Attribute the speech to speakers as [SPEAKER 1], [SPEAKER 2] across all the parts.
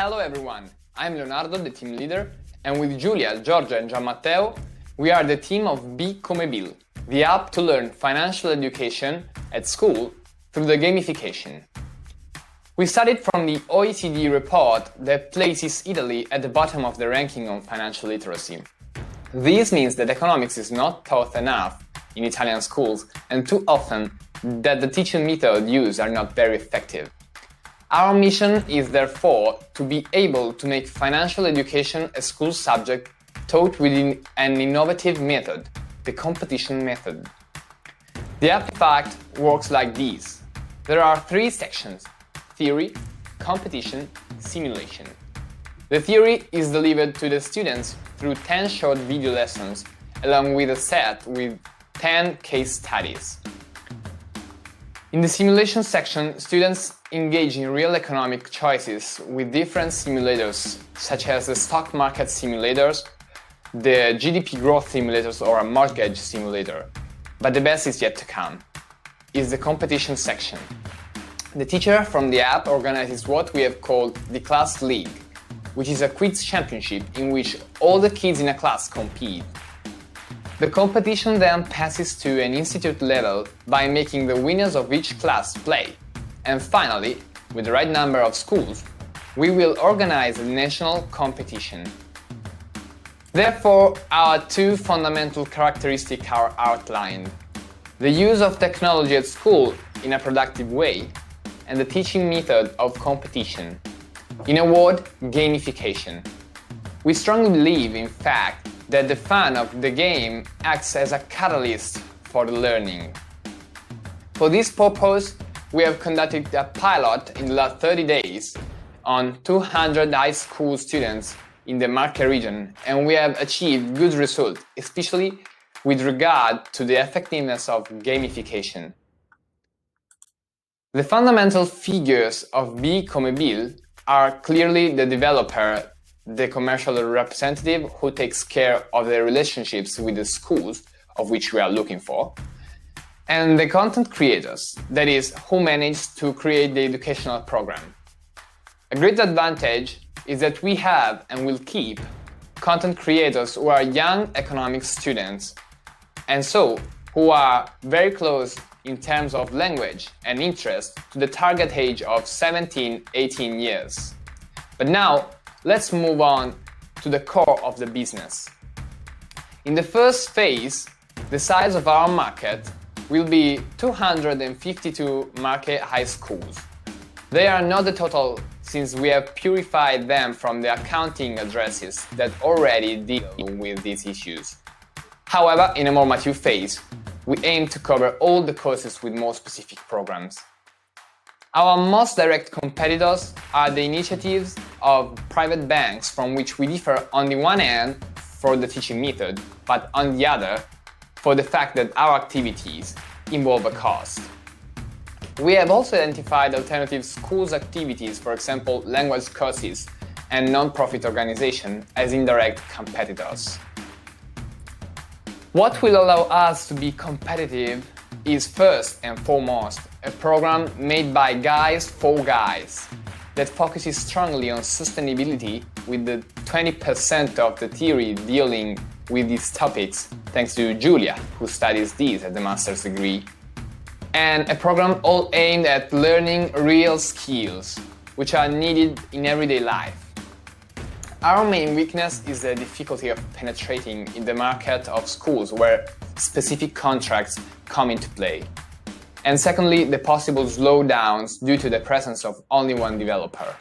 [SPEAKER 1] Hello everyone, I'm Leonardo, the team leader, and with Giulia, Giorgia and Gianmatteo, we are the team of Be Come Bill, the app to learn financial education at school through the gamification. We studied from the OECD report that places Italy at the bottom of the ranking on financial literacy. This means that economics is not taught enough in Italian schools, and too often that the teaching methods used are not very effective. Our mission is therefore to be able to make financial education a school subject taught within an innovative method, the competition method. The app in fact works like this. There are 3 sections: theory, competition, simulation. The theory is delivered to the students through 10 short video lessons, along with a set with 10 case studies. In the simulation section, students engage in real economic choices with different simulators, such as the stock market simulators, the GDP growth simulators, or a mortgage simulator. But the best is yet to come, is the competition section. The teacher from the app organizes what we have called the class league, which is a quiz championship in which all the kids in a class compete. The competition then passes to an institute level by making the winners of each class play. And finally, with the right number of schools, we will organize a national competition. Therefore, our 2 fundamental characteristics are outlined: the use of technology at school in a productive way, and the teaching method of competition. In a word, gamification. We strongly believe, in fact, that the fun of the game acts as a catalyst for the learning. For this purpose, we have conducted a pilot in the last 30 days on 200 high school students in the Marche region, and we have achieved good results, especially with regard to the effectiveness of gamification. The fundamental figures of Be Come Bill are clearly the developer, the commercial representative who takes care of the relationships with the schools of which we are looking for, and the content creators, that is, who manage to create the educational program. A great advantage is that we have and will keep content creators who are young economics students, and so who are very close in terms of language and interest to the target age of 17-18 years. But now, let's move on to the core of the business. In the first phase, the size of our market will be 252 Marche high schools. They are not the total, since we have purified them from the accounting addresses that already deal with these issues. However, in a more mature phase, we aim to cover all the courses with more specific programs. Our most direct competitors are the initiatives of private banks, from which we differ on the one hand for the teaching method, but on the other for the fact that our activities involve a cost. We have also identified alternative schools activities, for example language courses and non-profit organizations, as indirect competitors. What will allow us to be competitive is first and foremost a program made by guys for guys that focuses strongly on sustainability, with the 20% of the theory dealing with these topics, thanks to Giulia, who studies these at the master's degree, and a program all aimed at learning real skills which are needed in everyday life. Our main weakness is the difficulty of penetrating in the market of schools where specific contracts come into play. And secondly, the possible slowdowns due to the presence of only one developer.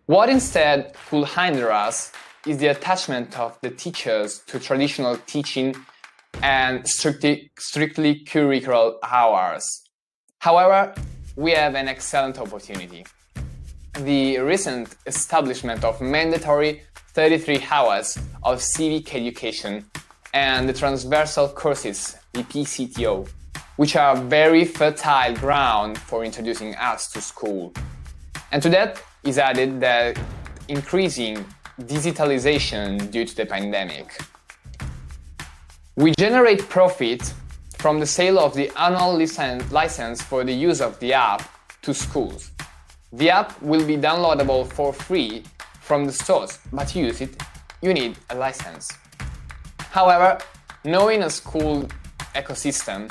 [SPEAKER 1] What instead could hinder us is the attachment of the teachers to traditional teaching and strictly curricular hours. However, we have an excellent opportunity. The recent establishment of mandatory 33 hours of civic education and the transversal courses, the PCTO, which are very fertile ground for introducing us to school. And to that is added the increasing digitalization due to the pandemic. We generate profit from the sale of the annual license for the use of the app to schools. The app will be downloadable for free from the stores, but to use it, you need a license. However, knowing a school ecosystem,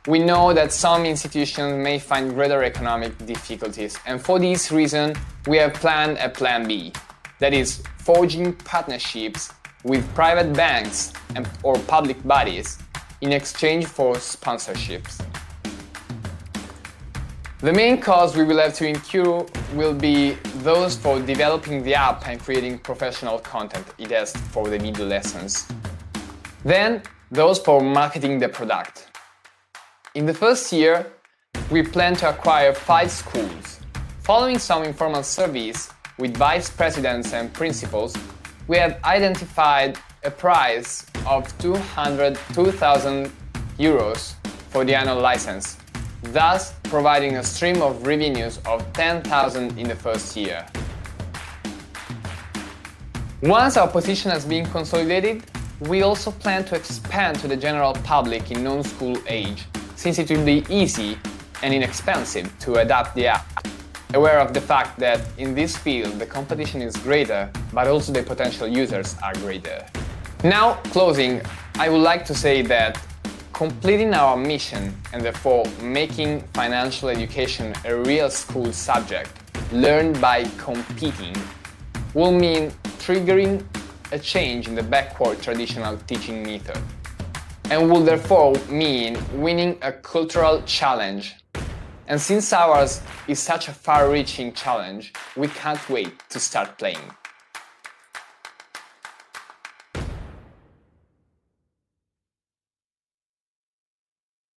[SPEAKER 1] we know that some institutions may find greater economic difficulties, and for this reason, we have planned a plan B, that is, forging partnerships with private banks or public bodies in exchange for sponsorships. The main costs we will have to incur will be those for developing the app and creating professional content it has for the video lessons. Then, those for marketing the product. In the first year, we plan to acquire 5 schools. Following some informal surveys with vice presidents and principals, we have identified a price of 2,000 euros for the annual license, thus providing a stream of revenues of 10,000 in the first year. Once our position has been consolidated, we also plan to expand to the general public in non-school age, since it will be easy and inexpensive to adapt the app, aware of the fact that in this field the competition is greater, but also the potential users are greater. Now, closing, I would like to say that completing our mission and therefore making financial education a real school subject, learned by competing, will mean triggering a change in the backward traditional teaching method, and will therefore mean winning a cultural challenge. And since ours is such a far-reaching challenge, we can't wait to start playing.